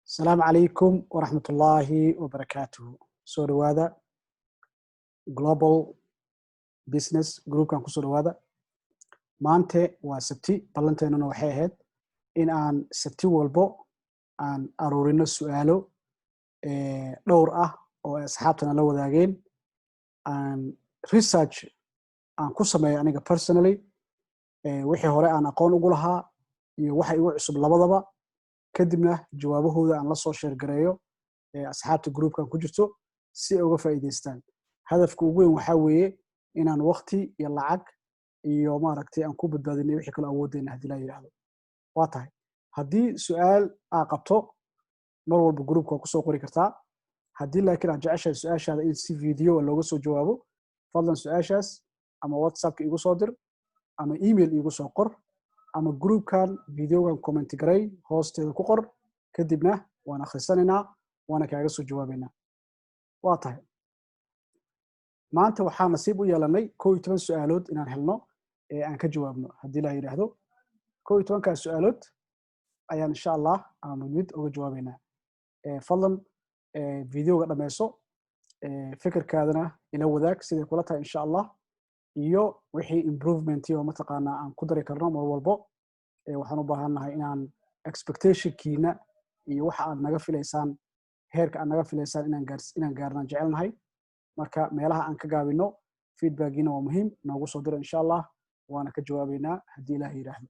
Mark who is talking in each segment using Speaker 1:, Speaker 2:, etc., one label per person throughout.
Speaker 1: السلام عليكم ورحمة الله وبركاته. سو دوادا Global Business Group kan kusoo dhawaada. Maanta waa Sabti, ballanteennuna waxay ahayd in aan Sabti walbo aan aruurino su'aalo dhowr ah oo asxaabtana la wadaageen. Aan research aan ku sameeyo aniga personally wixii hore aan aqoon ugu lahaa iyo waxa igu cusub labadaba. kadibna jawaabahooda aan la soo share gareeyo asxaabta groupkan ku jirto si ay uga faa'iideystaan. hadafka ugu weyn waxa weeye inaan waqti iyo lacag iyo maaragtay aan ku badbaadino wixii kale awoodeyna hadii la yiraahdo. waa tahay haddii su'aal aad qabto mar walba groupka ku soo qori kartaa. haddii laakiin aad jeceshahay su'aashaada in si video looga soo jawaabo, fadlan su'aashaas ama WhatsApp igu soo dir ama email igu soo qor ama groupkan videogan comment garay hoosteeda ku qor, kadibna waan akhrisanaynaa waana kaaga soo jawaabaynaa. waa tahay maanta waxaan nasiib u yeelanay 11 su'aalood inaan helno aan ka jawaabno haddii la yiraahdo. 11 su'aalood ayaan insha Allah aan mid uga jawaabaynaa. fadlan videoga dhameyso, fikirkaadana ila wadaag sidii kula tahay insha Allah, iyo wixii improvement iyo mataqaanaa aan ku dari karno mar walbo. waxaan u baahannahay inaan expectation-kiina iyo waxa aad naga filaysaan, heerka aad naga filaysaan inaan gaarnaan jecelnahay. marka meelaha aan ka gaabino feedback-giina waa muhiim, noogu soo diro insha Allah waana ka jawaabaynaa haddii Ilaahay yiraahdo.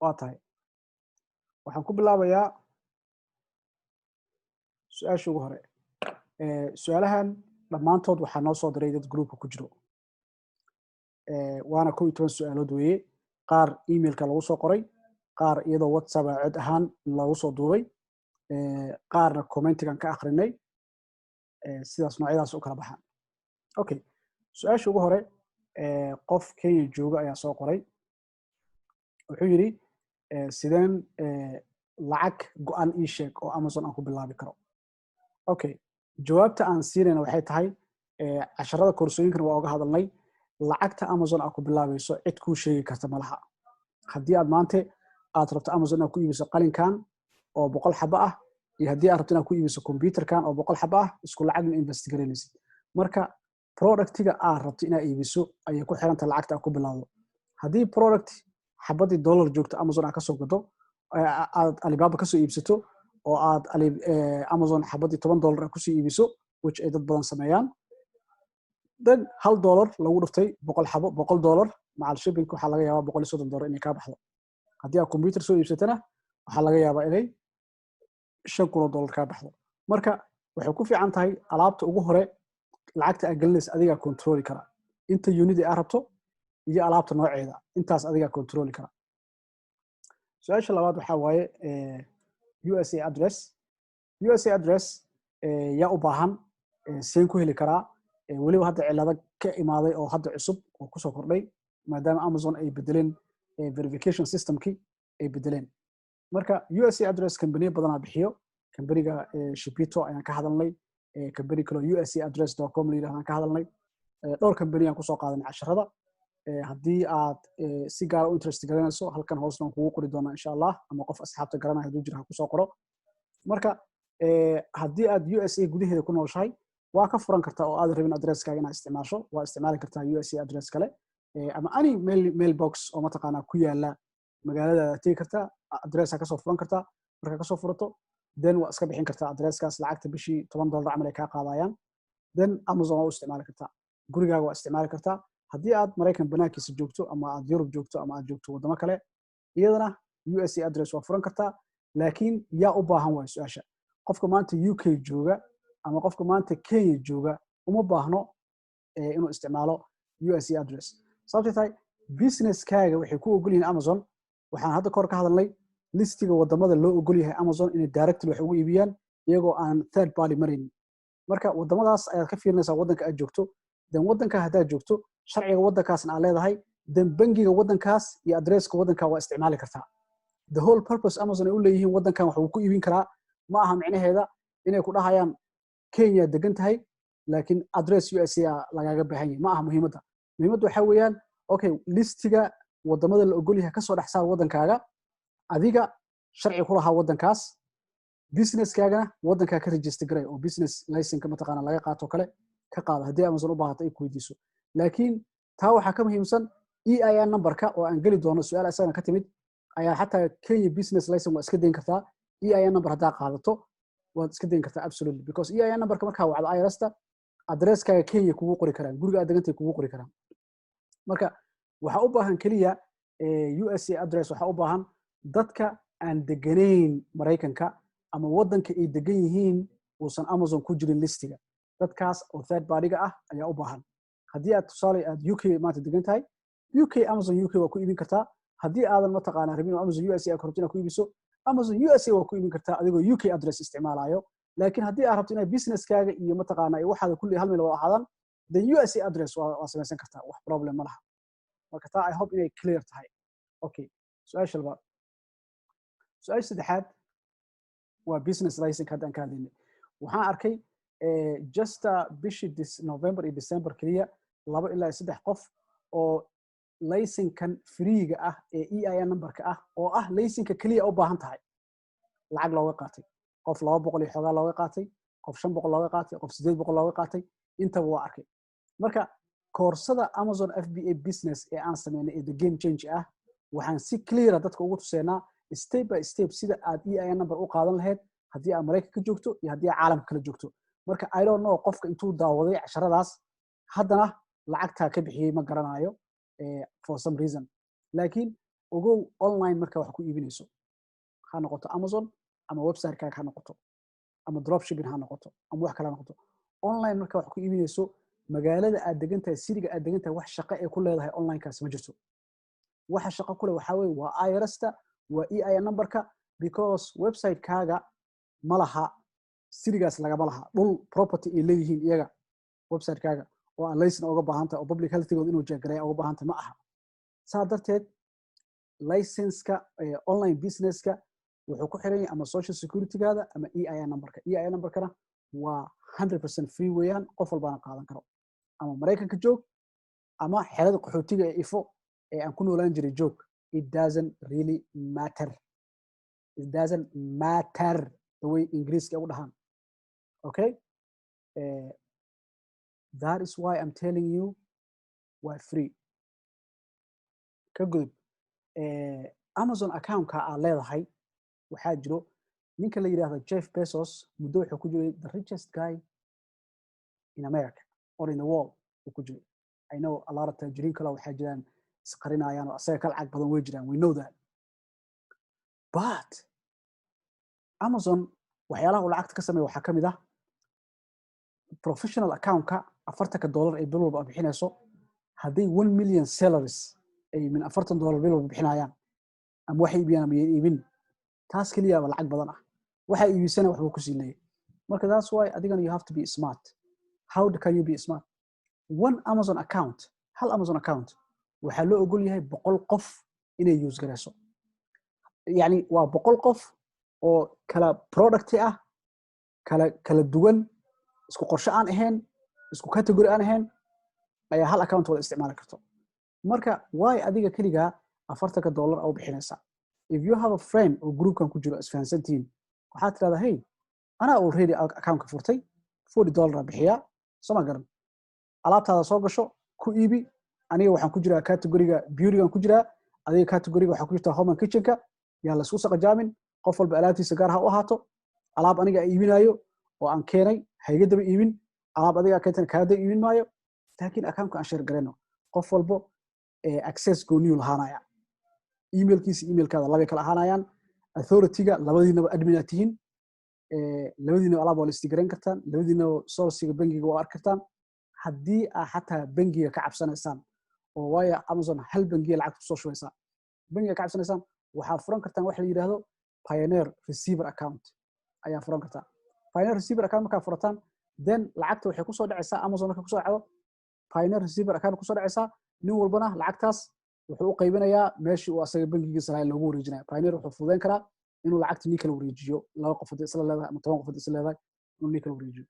Speaker 1: waa tahay waxaan ku bilaabayaa su'aasha ugu hore. su'aalahan dhammaantood waxaa noo soo diray dad groupka ku jiro. waana 11 su'aalood weeye. qaar emailka lagu soo qoray, qaar iyadoo WhatsApp cod ahaan lagu soo duubay, qaarna commentigan ka akhrinay. sidaas noocyadaas u kala baxaan. okay, su'aasha ugu hore qof Kenya jooga ayaa soo qoray. wuxuu yiri sideen lacag go'an ii sheeg oo Amazon aan ku bilaabi karo. okay, jawaabta aan siinayna waxay tahay casharada koorsooyinkan waa uga hadalnay. lacagta Amazon aad ku bilaabayso cid kuu sheegi karta malaha. haddii aad maanta aad rabto Amazon inaad ku iibiso qalinkan oo 100 xabo ah, iyo haddii aad rabto inaad ku iibiso computerkan oo 100 xabo ah, isku lacag ma invest garanaysid. marka productiga aad rabto inaad iibiso ayay ku xiran tahay lacagta aad ku bilaawdo. haddii product xabadii dollar joogto Amazon aad ka soo gado, aad Alibaba ka soo iibsato oo aad Amazon xabadii $10 ku soo iibiso, which ay dad badan sameeyaan, dan $1 lagu dhuftay 100 xabo $100 macal shipping waxa laga yaabaa $130 inay ka baxdo. haddii aad computer soo iibsatana waxa laga yaabaa inay $5,000 ka baxdo. marka waxay ku fiican tahay alaabta ugu hore lacagta aad gelinaysa adiga control kara. inta unit aad rabto iyo alaabta nooceeda intaas adiga control kara. su'aasha labaad waxa waaye USA address. USA address yaa u baahan seen ku heli karaa. waliba hadda cilado ka imaaday oo hadda cusub oo ku soo kordhay maadaama Amazon ay bedeleen verification system-kii ay bedeleen. marka USA address company badan bixiyo. company-ga Shipito ayaan ka hadalnay, company kale usaddress.com la yiraahdo ka hadalnay. dhowr company aan ku soo qaadanay casharada. haddii aad si gaar ah u interest garanayso halkan hoosna kugu qori doonaa insha Allah, ama qof asxaabta garanaya hadduu jiro ha ku soo qoro. marka haddii aad USA gudaheeda ku nooshahay waa ka furan kartaa oo aad rabin addresskaaga inaad isticmaasho, waa isticmaali kartaa USA address kale ama any mailbox oo mataqaanaa ku yaala magaalada tagi kartaa, address ka soo furan kartaa. marka ka soo furato then waa iska bixin kartaa addresskaas. lacagta bishii $10 camal ay ka qaadayaan, then Amazon waa u isticmaali kartaa. gurigaaga waa isticmaali kartaa. haddii aad Mareykan banaankiisa joogto ama aad Yurub joogto ama aad joogto wadamo kale, iyadana USA address waa furan kartaa. laakiin yaa u baahan waa su'aasha. qofka maanta UK jooga ama qofka maanta Kenya jooga uma baahno inuu isticmaalo USA address. sababtoo tahay business-kaaga waxay ku ogol yihiin Amazon. waxaan hadda kor ka hadalnay listiga wadamada loo ogol yahay Amazon inay directly wax ugu iibiyaan iyagoo aan third party marin. marka wadamadaas ayaad ka fiirinaysaa wadanka aad joogto. dan wadanka haddaad joogto sharciga wadankaasna aad leedahay, dan bangiga wadankaas iyo addresska wadanka waa isticmaali kartaa. the whole purpose Amazon ay u leeyihiin wadankan wax uu ku iibin karaa ma aha micnaheeda inay ku dhahayaan Kenya degan tahay laakiin address USA lagaaga baahan yahay. ma aha muhiimadda. muhiimaddu waxa weeyaan okay, listiga wadamada la ogol yahay ka soo dhaxsaa wadankaaga, adiga sharci ku lahaa wadankaas businesskaagana waddankaa ka register garay oo business license mataqaana laga qaato kale ka qaado haddii Amazon u baahato ay ku weydiiso laakiin taa waxaa ka muhiimsan EIN numberka oo aan geli doono su'aal asagana ka timid ayaa xataa Kenya business license waa iska deyn kartaa EIN number haddaa qaadato waad iska deyn kartaa absolutely because EIN numberka markaa wacdo IRS-ta adresskaaga Kenya kugu qori karaan guriga aad degantay kugu qori karaan marka waxaa u baahan keliya USA address waxaa u baahan dadka aan deganayn Maraykanka ama waddanka ay degan yihiin uusan Amazon ku jirin listiga dadkaas oo third party-ga ah ayaa u baahan haddii aad tusaale aad UK maanta degan tahay UK Amazon UK waa ku iibin kartaa haddii aadan mataqaanaa rabin Amazon USA aad rabto inaad ku iibiso Amazon USA waa ku iibin kartaa adigoo UK address isticmaalayo laakiin haddii aad rabto inaad businesskaaga iyo mataqaanaa ay waxaada kulli hal meel wada ahaadaan then USA address waa samaysan kartaa wax problem ma laha marka taa I hope inay clear tahay okay su'aasha labaad su'aasha saddexaad waa business license haddaan ka hadlaynay waxaan arkay just bishii November iyo December kaliya 2 ilaa 3 qof oo license-kan free-ga ah ee EIN numberka ah oo ah license-ka kaliya u baahan tahay lacag looga qaatay qof 200 iyo xogaa looga qaatay qof 500 looga qaatay qof 800 looga qaatay intaba waa arkay marka koorsada Amazon FBA business ee aan sameynay ee the game change ah waxaan si clear dadka ugu tuseynaa step by step sida aad EIN number u qaadan lahayd haddii aad Maraykanka joogto iyo haddii aad caalamka kala joogto marka I don't know qofka intuu daawaday casharadaas haddana lacagtaa ka bixiyay ma garanayo for some reason laakiin ogow online marka wax ku iibinayso ha noqoto Amazon ama website-kaaga ha noqoto ama dropshipping ha noqoto ama wax kale ha noqoto online marka wax ku iibinayso magaalada aad degan tahay siriga aad degan tahay wax shaqo ee ku leedahay online-kaas ma jirto waxa shaqo ku leh waxaa weeye waa IRS-ta waa EIN numberka because website-kaaga ma laha sirigaas lagama laha dhul property ay leeyihiin iyaga website-kaaga oo aan license uga baahan tahay oo public health-gooda inuu jeegareeyo uga baahan tahay ma aha saa darteed license-ka online business-ka wuxuu ku xiran yahay ama social security-gaada ama EIN numberka EIN numberkana waa 100% free weeyaan qof walbaana qaadan karo ama Maraykanka joog ama xeelada qaxootiga ee ifo ee aan ku noolaan jiray joog it doesn't really matter the way Ingiriiska ugu dhahaan okay that is why I'm telling you why free ka gudub Amazon account-ka aad leedahay waxaa jiro ninka la yiraahdo Jeff Bezos muddo wuxuu ku jiray the richest guy in America or in the world uu ku jiray I know a lot of tajiriin kale waxaa jiraan isqarinayaan oo asaga ka lacag badan way jiraan we know that but Amazon waxyaalaha uu lacagta ka sameeyo waxaa ka mid ah professional account-ka $40 ay bil walba bixinayso hadday 1 million salaries ay min $40 bil walba bixinayaan ama waxay iibiyaan ama iibin taas kaliya waa lacag badan ah waxa iibisana wax uu ku siileeyay marka that's why adigana you have to be smart how can you be smart one Amazon account hal Amazon account waxa loo ogol yahay 100 qof inay use gareyso yani waa 100 qof oo kala product ah kala duwan isku qorshe aan ahayn isku category aan ahayn ayaa hal account wada isticmaali karto marka why adiga kaliya $40 oo bixinaysa if you have a friend oo groupkan ku jiro isfahansantiin waxaad tiraahdaa hey ana already account-ka furtay $40 bixiya sama garan alaabtaada soo gasho ku iibi aniga waxaan ku jiraa category-ga beauty-gan ku jiraa adiga category-ga waxaa ku jirta home and kitchen-ka yaa la isku saqajaamin qof walba alaabtiisa gaar ha u ahaato alaab aniga iibinayo oo aan keenay hayga daba iibin alaab adiga keentana kaada iibin maayo laakiin account-ka aan share gareyno qof walba access gooniyu lahaanaya emailkiisa emailkaada laba kala ahaanayaan authority-ga labadiinaba admin aad tihiin labadiinaba alaab waa la istigareyn kartaan labadiinaba source-ga bangiga waa arki kartaan haddii aad xataa bangiga ka cabsanaysaan oo waayo Amazon hal bangiga lacag ku soo shubaysaa bangiga ka cabsanaysaan waxaad furan kartaan wax la yiraahdo Pioneer Receiver Account ayaa furan kartaa Pioneer Receiver Account markaa furataan then lacagta waxay ku soo dhacaysaa Amazon marka ku soo dhacdo Pioneer Receiver Account ku soo dhacaysaa nin walbana lacagtaas wuxuu u qaybinayaa meeshii uu asaga bangigiisa lahayd loogu wareejinayo Pioneer wuxuu fududeyn karaa inuu lacagta nin kala wareejiyo 2 qof hadii isla leedahay ama 10 qof hadii isla leedahay inuu nin kala wareejiyo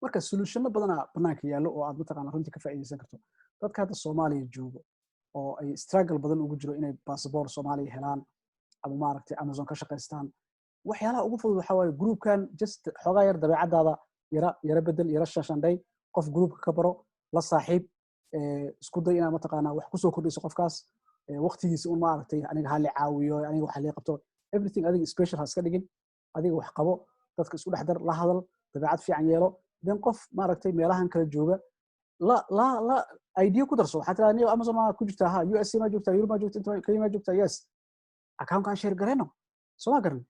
Speaker 1: marka solution badan banaanka yaalo oo aad mataqaan runtii ka faa'iideysan karto dadka hadda Soomaaliya joogo oo ay struggle badan ugu jiro inay passport Soomaaliya helaan ama maaragtay Amazon ka shaqeystaan waxyaalaha ugu fudud waxa waaye groupkan just xoogaa yar dabeecadaada yara bedel yara shashandhay qof groupka ka baro la saaxiib isku day inaad mataqaanaa wax kusoo kordhiso qofkaas waqtigiisa un maaragtay aniga ha la caawiyo aniga waxa lee qabto everything adiga special ha iska dhigin adiga wax qabo dadka isku dhex dar la hadal dabeecad fiican yeelo then qof maaragtay meelahan kala jooga la idea ku darso waxaa tiraa niyo Amazon ma ku jirtaa ha USA ma joogtaa Europe ma joogtaa inta Kenya ma joogtaa yes account kan share gareyno soo ma garan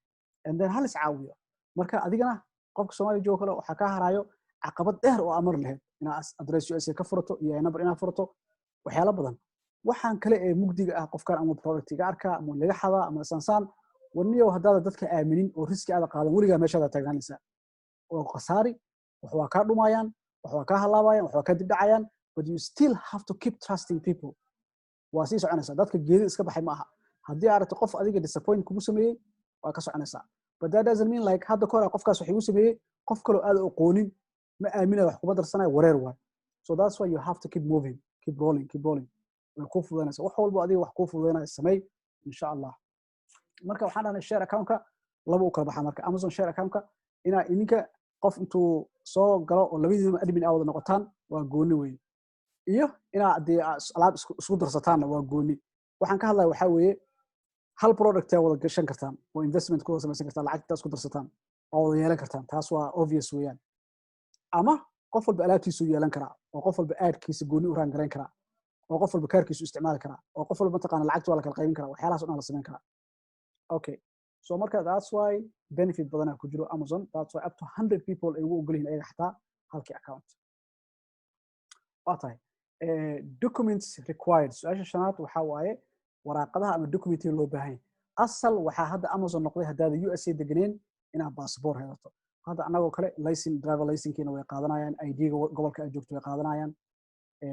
Speaker 1: and then hal is caawiyo marka adigana qofka Soomaaliya jooga kale waxa ka harayo caqabad dheer oo amar lahayd inaad address USA ka furato iyo number inaad furato waxyaalo badan waxaan kale ee mugdiga ah qofkan ama productiga arka ama laga xada ama sansaan waniyo hadda dadka aaminin oo riski aad qaadan waliga meesha taaganaysa oo khasaari wax waa ka dhumayaan wax waa ka halaabayaan wax waa ka dib dhacayaan but you still have to keep trusting people waa sii soconaysa dadka geedi iska baxay ma aha haddii aad aragto qof adiga disappoint kugu sameeyay waa ka soconaysaa but that doesn't mean like hadda kor qofkaas wax uu sameeyay qof kale aad u aqoonin ma aamina wax kuma darsanayo wareer waa so that's why you have to keep moving keep rolling way ku fududanaysa wax walba adiga wax ku fududanaysa sameey insha Allah marka waxaan dhahnay share account-ka laba u kala baxaa marka Amazon share account-ka ina idinka qof intuu soo galo oo labadiina admin aad wada noqotaan waa gooni weey iyo ina hadii alaab isku darsataan waa gooni waxaan ka hadlayaa waxa weeye hal product ay wada gashan kartaan oo investment ku samaysan kartaan lacagta isku darsataan oo wada yeelan kartaan taas waa obvious weeyaan ama qof walba alaabtiisu yeelan kara oo qof walba aadkiisa gooni u raan gareyn kara oo qof walba kaarkiisu isticmaali kara oo qof walba taqaan lacagta wala kala qaybin kara waxyaalahaas oo dhan la sameyn kara okay so marka that's why benefit badan ku jiro Amazon that's why up to 100 people ay ugu ogolyihiin ayaga xataa halkii account waatay documents required su'aasha shanaad waxa waaye waraaqadaha ama documenti loo baahan asal waxa hadda Amazon noqday hadda USA deganeen inaad passport helato hadda anagoo kale license driver license-kiina way qaadanayaan ID-ga gobolka ay joogto way qaadanayaan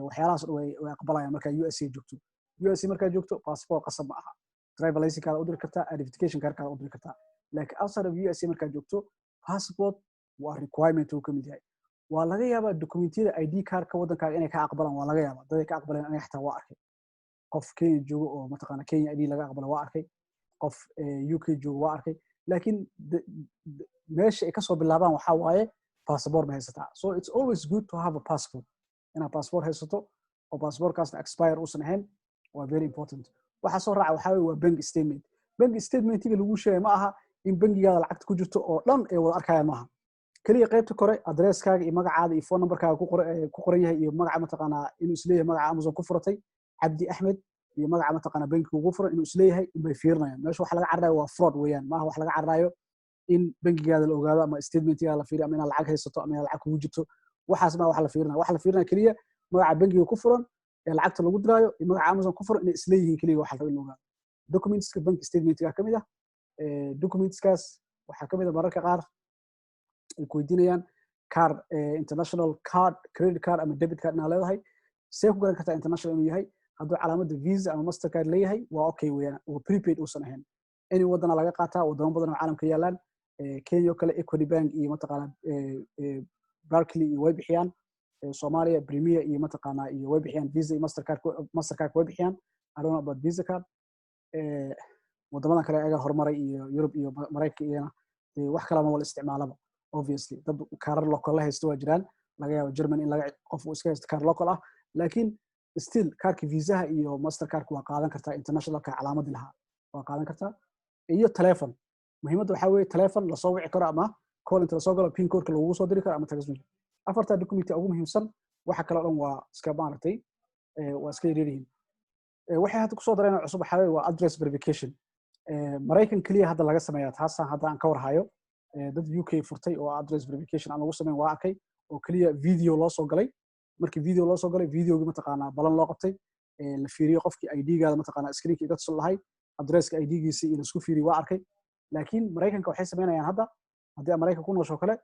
Speaker 1: waxyaalahaas way aqbalayaan marka USA joogto USA marka joogto passport qasab ma aha driver license ka u diri kartaa identification card ka u diri kartaa laakiin outside of USA marka joogto passport waa requirement uu kamid yahay waa laga yaabaa dokumentiyada ID card ka wadankaaga inay ka aqbalaan waa laga yaabaa dad ka aqbaleen aniga xataa waa arkay qof Kenya joogo oo mataqaana Kenya ID laga aqbalo waa arkay qof UK joogo waa arkay laakiin meesha ay ka soo bilaabaan waxa waaye passport ma haysataa so it's always good to have a passport ina passport haysato oo passportkaasna expire uusan ahayn waa very important waxa soo raaca waxa waa bank statement-iga lagu sheegay ma aha in bangigaada lacagta ku jirto oo dhan ay wada arkayaan ma aha kaliya qaybta kore address-kaaga iyo magacaada iyo phone number-kaaga ku qoran yahay iyo magaca mataqaanaa inuu isleeyahay magaca Amazon ku furatay Abdi Ahmed iyo magaca mataqaanaa bankiga ugu furan inuu isleeyahay in bay fiirinayaan meesha wax laga cararayo waa fraud weeyaan ma aha wax laga cararayo in bangigaada la ogaado ama statement-iga la fiiriyo ama in lacag haysato ama in lacag kugu jirto waxaas ma wax la fiirinayo wax la fiirinayo kaliya magaca bankiga ku furan ee lacagta lagu diraayo iyo magaca Amazon ku furan inay isleeyihiin kaliya wax la rabo in la ogaado documents-ka bank statement-ka kamid ah documents-kaas waxa kamid ah mararka qaar ay ku weydiinayaan card international card credit card ama debit card inaad leedahay see ku garan kartaa international inuu yahay hadduu calaamada visa ama mastercard leeyahay waa okay weeyaan oo prepaid uusan ahayn any wadana laga qaataa wadamo badan oo caalamka yaalaan Kenya kale Equity Bank iyo mataqaana Barclays iyo way bixiyaan Soomaaliya Premier iyo mataqaana iyo way bixiyaan visa iyo mastercard way bixiyaan I don't know about visa card wadamada kale ayaga horumaray iyo Europe iyo Mareykanka iyana wax kale ma wala isticmaalaba obviously dad karar local la haysto waa jiraan laga yaabo Germany in laga qof uu iska haysto karar local ah laakiin still kaarka visa iyo mastercard waa qaadan kartaa international ka calaamad laha waa qaadan kartaa iyo telephone muhiimadda waxa weeye telephone la soo wici karo ama call inta la soo galo pin code-ka lagu soo diri karo ama text message afarta document ugu muhiimsan waxa kale oo dhan waa iska maartay waa iska yareeyeen waxay hadda ku soo dareen cusub waxa weeye waa address verification Mareykan kaliya hadda laga sameeyaa taasaan hadda aan ka warhayo dad UK furtay oo address verification aan lagu sameyn waa arkay oo kaliya video loo soo galay markii video loo soo galay videoga mataqaana balan loo qabtay la fiiriyo qofkii ID-gaada mataqaana screen-kii dad soo lahay address-ka ID-giisa iyo isku fiiriyo waa arkay laakiin Mareykanka waxay sameynayaan hadda haddii Mareykanka ku noosho kale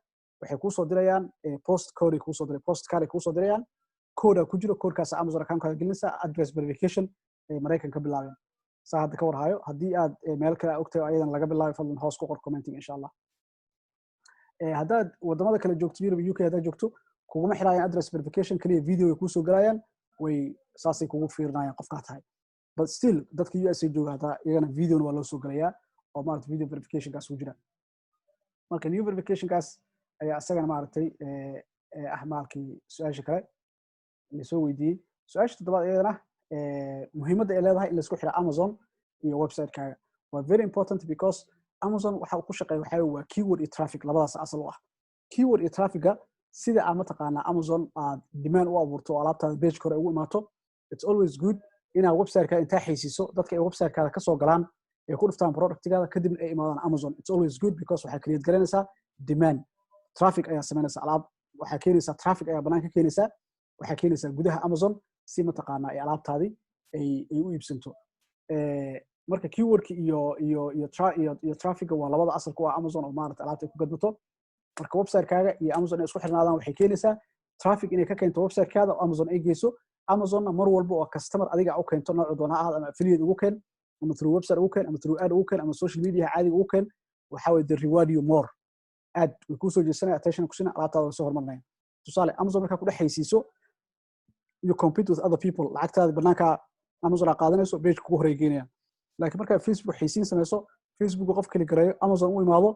Speaker 1: waxay ku soo dirayaan post code ku soo diray post card ku soo dirayaan code ku jiro code-kaas Amazon account-ka gelinaysa address verification Mareykanka bilaabeen saa hadda ka warhayo haddii aad meel kale ogtahay ayadan laga bilaabo fadlan hoos ku qor commenting insha Allah haddaad wadamada kale joogto Europe UK haddaad joogto kuguma xiraayaan address verification kaliya video ay ku soo galayaan way saasay kugu fiirinayaan qofka tahay but still dadka USA jooga hada iyagana video waa loo soo galayaa oo maarta video verification kaas ku jira marka new verificationkaas ayaa isagana maaragtay ah maalkii su-aasha kale lasoo weydiiyey su-aasha toddobaad iyadana muhiimadda ay leedahay in laisku xiro Amazon iyo website-kaaga waa very important because Amazon waxa uu ku shaqeeyo waxa waa keyword iyo traffic labadaas asal u ah keyword iyo traffic-ga sida aad mataqaanaa Amazon aad demand u abuurto oo alaabtaada page kore ugu imaato it's always good inaad website-kaaga intaa xaysiiso dadka ay website-kaaga ka soo galaan ay ku dhuftaan product-gaada kadibna ay imaadaan Amazon it's always good because waxay create garanaysaa demand traffic ayaa samaynaysaa alaab waxaa keenaysaa traffic ayaa banaanka keenaysaa waxaa keenaysaa gudaha Amazon si mataqaanaa ay alaabtaadii ay u iibsanto marka keywordka iyo traffic waa labada asal ku ah Amazon oo maaragtay alaabta ay ku gadbato marka website-kaaga iyo Amazon ay isku xirnaadaan waxay keenaysaa traffic inay ka keento website-kaada oo Amazon ay geyso Amazonna mar walba oo customer adiga u keento nooc doona ah ama affiliate ugu keen ama through website ugu keen ama through ad ugu keen ama social media caadi ugu keen waxa way the reward you more ad way ku soo jeesanaya attention ku sina alaabtaada soo hormarnay tusaale Amazon marka ku dhaxaysiiso you compete with other people lacagtaada banaanka Amazon aad qaadanayso page kugu horeeynaya laakiin marka Facebook xaysiin sameeyso Facebook qof kale gareeyo Amazon u imaado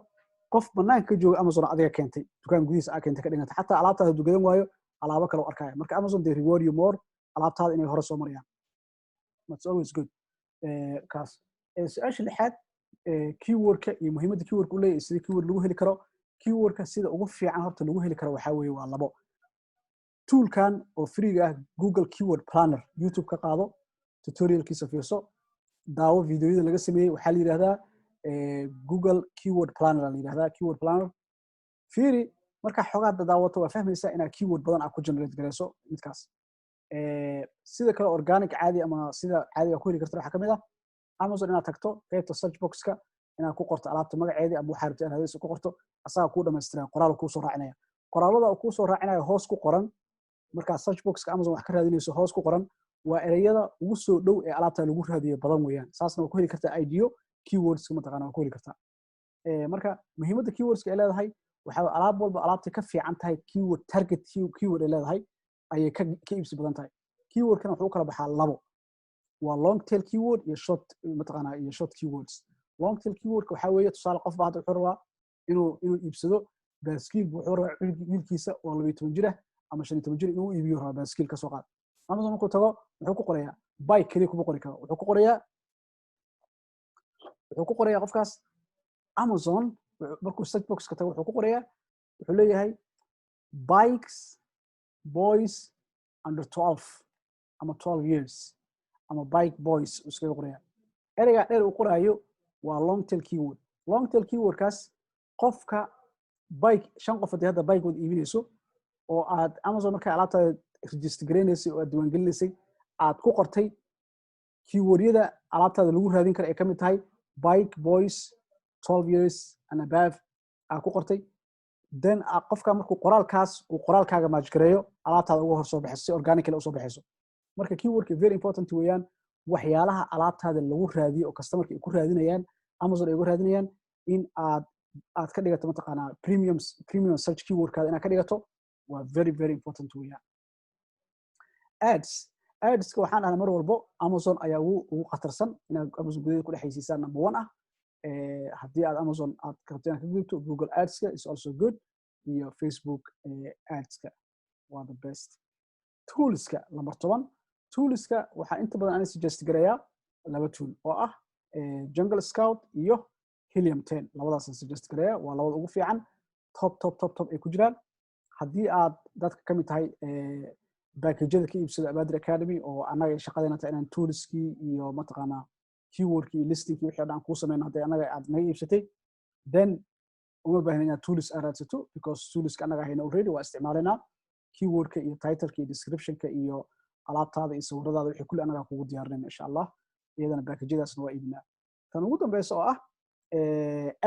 Speaker 1: qof banaanka ka jooga Amazon adiga keentay dukaan gudihiisa aad keentay ka dhiganta xataa alaabtaada dugadan waayo alaabo kale oo arkaya marka Amazon they reward you more alaabtaada inay hore soo mariyaan that's always good kaas su-aasha lixaad keywordka iyo muhiimadda keywordka u leeyahay sida keyword lagu heli karo keywordka sida ugu fiican horta lagu heli karo waxa weeye waa labo toolkan oo free ah Google Keyword Planner YouTube ka qaado tutorialkiisa fiirso daawo videoyada laga sameeyay waxa la yiraahdaa Google Keyword Planner la yiraahdaa Keyword Planner fiiri marka xogaad daawato waa fahmaysaa inaad keyword badan aad ku generate gareyso midkaas sida kale organic caadi ama sida caadiga ku heli karto waxa kamid ah Amazon inaad tagto qaybta search box-ka inaad ku qorto alaabta magaceeda ama waxa rabto inaad ku qorto asaga ku dhameystiran qoraal ku soo raacinaya qoraalada ku soo raacinaya hoos ku qoran marka search box-ka Amazon wax ka raadinayso hoos ku qoran waa ereyada ugu soo dhow ee alaabta lagu raadiyo badan weeyaan saasna ku heli kartaa idea keywords kuma taqaana ku heli kartaa marka muhiimadda keywords ay leedahay waxa alaab walba alaabta ka fiican tahay keyword target keyword ay leedahay ayay ka iibsi badan tahay keywordkana wuxuu kala baxaa labo waa long tail keyword iyo short mataqaana iyo short keywords long tail keyword waxa weeye tusaale qof baa hadda wuxuu rabaa inuu iibsado baaskiil wuxuu rabaa wiilkiisa oo 12 jir ah ama 15 jir inuu iibiyo rabaa baaskiil ka soo qaad Amazon markuu tago wuxuu ku qorayaa bike kaliya kuma qori karo wuxuu ku qorayaa qofkaas Amazon markuu search box ka tago wuxuu ku qorayaa wuxuu leeyahay bikes boys under 12 ama 12 years ama bike boys iskaga qoraya ereyga dheer uu qoraayo waa long tail keyword kaas qofka bike shan qof hadda bike wad iibinayso oo aad Amazon marka alaabta register gareynayso oo diiwaan gelinaysay aad ku qortay keyword-yada alaabtaada lagu raadin karo ee kamid tahay bike boys 12 years and above aad ku qortay then qofka markuu qoraalkaaga match gareeyo alaabtaada ugu hor soo baxayso si organically u soo baxayso marka keywordka very important weeyaan waxyaalaha alaabtaada lagu raadiyo oo customerka ay ku raadinayaan Amazon ay ugu raadinayaan in aad ka dhigato mataqaanaa premium search keywordkaada inaad ka dhigato waa very very important weeyaan ads waxaan ahaa mar walbo Amazon ayaa ugu khatarsan inaad Amazon gudaheeda ku dhaxaysiisaan number 1 ah haddii aad Amazon aad rabto inaad ka gudubto Google Ads-ka is also good iyo Facebook Ads-ka waa the best toolska number 10 toolska waxaa inta badan aan suggest gareeyaa laba tool oo ah Jungle Scout iyo Helium 10 labadaas aan suggest gareeyaa waa labada ugu fiican top ay ku jiraan haddii aad dadka kamid tahay package-da ka iibsada Abadir Academy oo anaga shaqadeena tahay inaan toolskii iyo mataqaanaa keywordkii iyo listingkii wixii dhan ku sameeyno haddii anaga aad naga iibsatay then uma baahna inaad tools aad raadsato because toolska anaga hayna already waa isticmaalanaa keywordka iyo titleka iyo descriptionka iyo alaabtaada iyo sawiradaada wixii kulli anaga kugu diyaarinayna insha Allah iyadana package-daasna waa iibinaa tan ugu dambaysa oo ah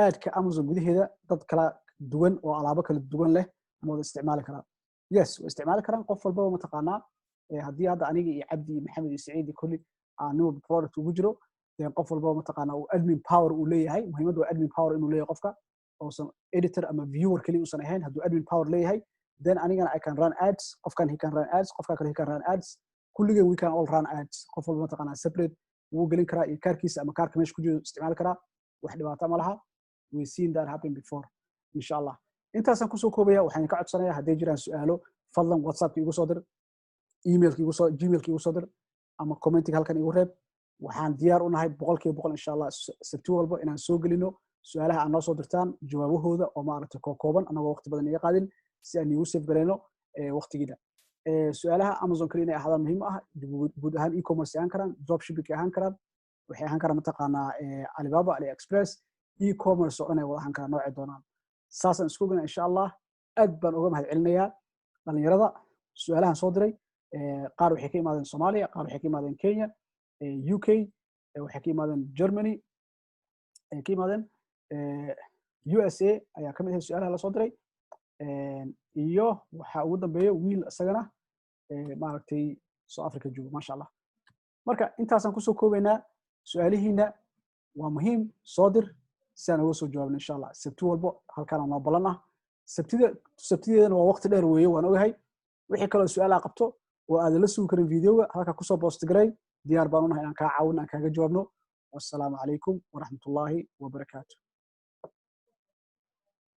Speaker 1: aadka Amazon gudaheeda dad kala duwan oo alaabo kala duwan leh ama wada isticmaali karaa yes way isticmaali karaan qof walba mataqaanaa haddii hadda aniga iyo Cabdi iyo Maxamed iyo Saciid kulli aanu product ugu jiro qof walba mataqaanaa uu admin power uu leeyahay muhiimaddu waa admin power inuu leeyahay qofka oosan editor ama viewer kaliya uusan ahayn hadduu admin power leeyahay then anigana I can run ads qofkan he can run ads qofka kale he can run ads kulligeen we can all run ads qof walba mataqaanaa separate wuu gelin karaa iyo kaarkiisa ama kaarka meesha ku jiro isticmaali karaa wax dhibaato ma laha we seen that happen before insha allah intaasaan kusoo koobaya waxaan ka codsanayaa hadday jiraan su'aalo fadlan whatsappka igu soo dir gmailka igu soo dir ama commentiga halkan igu reeb waxaan diyaar u nahay 100% insha allah sabti walba inaan soo gelino su'aalaha aan noo soo dirtaan jawaabahooda oo maaragtay kooban anagoo waqti badan iga qaadin si aan igu save gareyno waqtigiina su'aalaha Amazon kaliya inay ahaadaan muhiim ah guud ahaan e-commerce ahaan karaan dropshipping ahaan karaan waxay ahaan karaan mataqaanaa Alibaba AliExpress e-commerce oo inay wada ahaan karaan noocay doonaan saasaan isku gudana insha allah aad baan uga mahadcelinayaa dhalinyarada su'aalahan soo diray qaar waxay ka imaadeen Soomaaliya qaar waxay ka imaadeen Kenya UK waxay ka imaadeen Germany ka imaadeen USA ayaa kamid ah su'aalaha la soo diray iyo waxa ugu dambeeya wiil isagana maaragtay South Africa joogo ma sha Allah marka intaasaan kusoo koobaynaa su'aalihiina waa muhiim soo dir si aan uga soo jawaabno insha Allah sabti walba halkaan aan balan ah sabtideedana waa waqti dheer weeye waan ogahay wixii kale su'aalaha qabto oo aad la soo karin videoga halka ku soo post garay diyaar baan u nahay inaan ka caawino aan kaaga jawaabno wassalaamu calaykum waraxmatullaahi wabarakaatuh